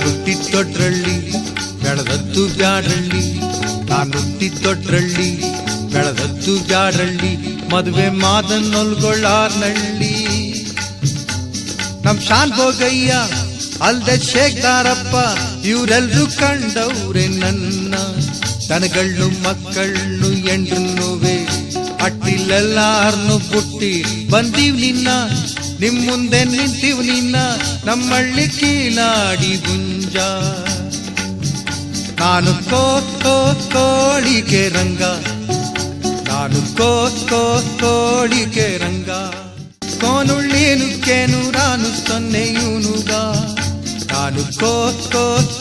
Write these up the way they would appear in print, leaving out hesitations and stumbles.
ಹುಟ್ಟಿದ್ದೊಡ್ರಳ್ಳಿ ಬೆಳೆದದ್ದು ಬ್ಯಾಡ್ರಳ್ಳಿ, ನಾನು ಹುಟ್ಟಿದ್ದೊಡ್ರಳ್ಳಿ ಬೆಳೆದದ್ದು ಬ್ಯಾಡ್ರಳ್ಳಿ, ಮದುವೆ ಮಾದನ್ನೊಲ್ಗೊಳ್ಳಾರ್ನಳ್ಳಿ. ನಮ್ ಶಾನ್ ಭೋಗಯ್ಯ ಅಲ್ದೆ ಶೇಖದಾರಪ್ಪ ಇವರೆಲ್ರೂ ಕಂಡವ್ರೆ ನನ್ನ ದನಗಳು ಮಕ್ಕಳು ಎಂಡ್ರನ್ನುವೆ ಅಟ್ಟಿಲೆಲ್ಲಾರ್ನು ಬುಟ್ಟಿ ಬಂದೀವ್ ನಿನ್ನ, ನಿಮ್ ಮುಂದೆ ನಿಂತೀವ್ ನಿನ್ನ ನಮ್ಮಳ್ಳಿ ಕೀಲಾಡಿ ಗುಂಜ. ನಾನು ಕೋಳಿಗೆ ರಂಗ, ನಾನು ಕೋಳಿಗೆ ರಂಗ, ಕೋನುಳ್ಳೇನುಕ್ಕೇನು ನಾನು ಸೊನ್ನೆಯೂನುಗ, ನಾನು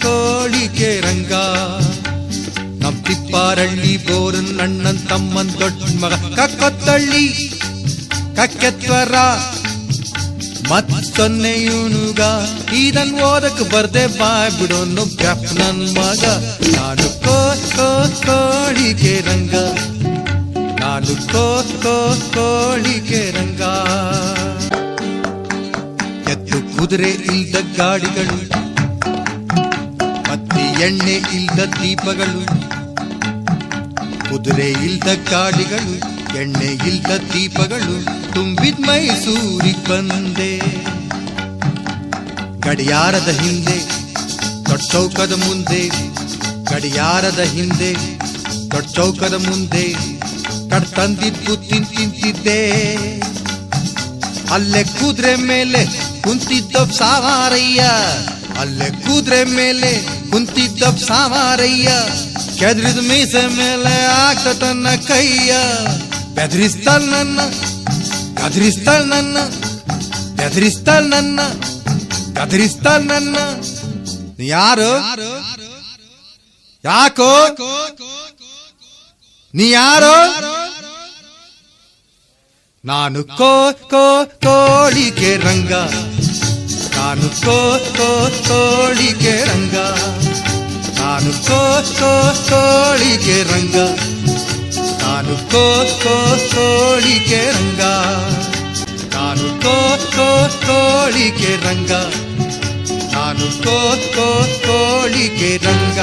ಕೋಳಿಗೆ ರಂಗ. ನಮ್ ತಿಪ್ಪಾರಳ್ಳಿ ಬೋರನ್ ಅಣ್ಣನ್ ತಮ್ಮನ್ ದೊಡ್ಡ ಮಗ ಕಕ್ಕೊತ್ತಳ್ಳಿ ಕಕ್ಕೆತ್ವರ ಮತ್ತೊನ್ನೆಯೂನುಗ, ಇದನ್ ಓದಕ್ ಬರ್ದೆ ಬಾಯ್ ಬಿಡೋನು ಗ್ಯಾಪ್ ನನ್ ಮಗ. ನಾನು ಕೋಳಿಗೆ ರಂಗ, ನಾನು ಕೋಳಿಗೆ ರಂಗ. ಎತ್ತು ಕುದುರೆ ಇಲ್ದ ಗಾಡಿಗಳು, ಮತ್ತಿ ಎಣ್ಣೆ ಇಲ್ದ ದೀಪಗಳು, ಕುದುರೆ ಇಲ್ದ ಗಾಡಿಗಳು ಎಣ್ಣೆ ಇಲ್ದ ದೀಪಗಳು ತುಂಬಿದ್ ಮೈಸೂರಿಗೆ ಬಂದೆ. ಗಡಿಯಾರದ ಹಿಂದೆ ದೊಡ್ಡ ಚೌಕದ ಮುಂದೆ, ಗಡಿಯಾರದ ಹಿಂದೆ ದೊಡ್ಡ ಚೌಕದ ಮುಂದೆ ಕಡ್ ತಂದಿದ್ದು ತಿಂತಿದ್ದೆ. ಅಲ್ಲೇ ಕುದುರೆ ಮೇಲೆ ಕುಂತಿದ್ದ ಸಾವಾರಯ್ಯ, ಅಲ್ಲೇ ಕುದುರೆ ಮೇಲೆ ಕುಂತಿದ್ದ ಸಾವಾರಯ್ಯ, ಕೆದ್ರಿದ ಮೀಸೆ ಮೇಲೆ ಆಗ್ತ ತನ್ನ ಕೈಯ. ಬೆದರಿಸ್ತಾಳ ನನ್ನ, ಗದರಿಸ್ತಾಳ ನನ್ನ, ಬೆದರಿಸ್ತಾಳ ನನ್ನ, ಗದರಿಸ್ತಾಳ ನನ್ನ. ಯಾರು? ಯಾಕೋ? ನೀ ಯಾರು? ನಾನು ಕೋಳಿಗೆ ರಂಗ, ನಾನು ಕೋಳಿಗೆ ರಂಗ, ನಾನು ಕೋಳಿಗೆ ರಂಗ, ನಾನು ಕೋಳಿಗೆ ರಂಗ, ನಾನು ಕೋಳಿಗೆ ರಂಗ, ನಾನು ಕೋಳಿಗೆ ರಂಗ.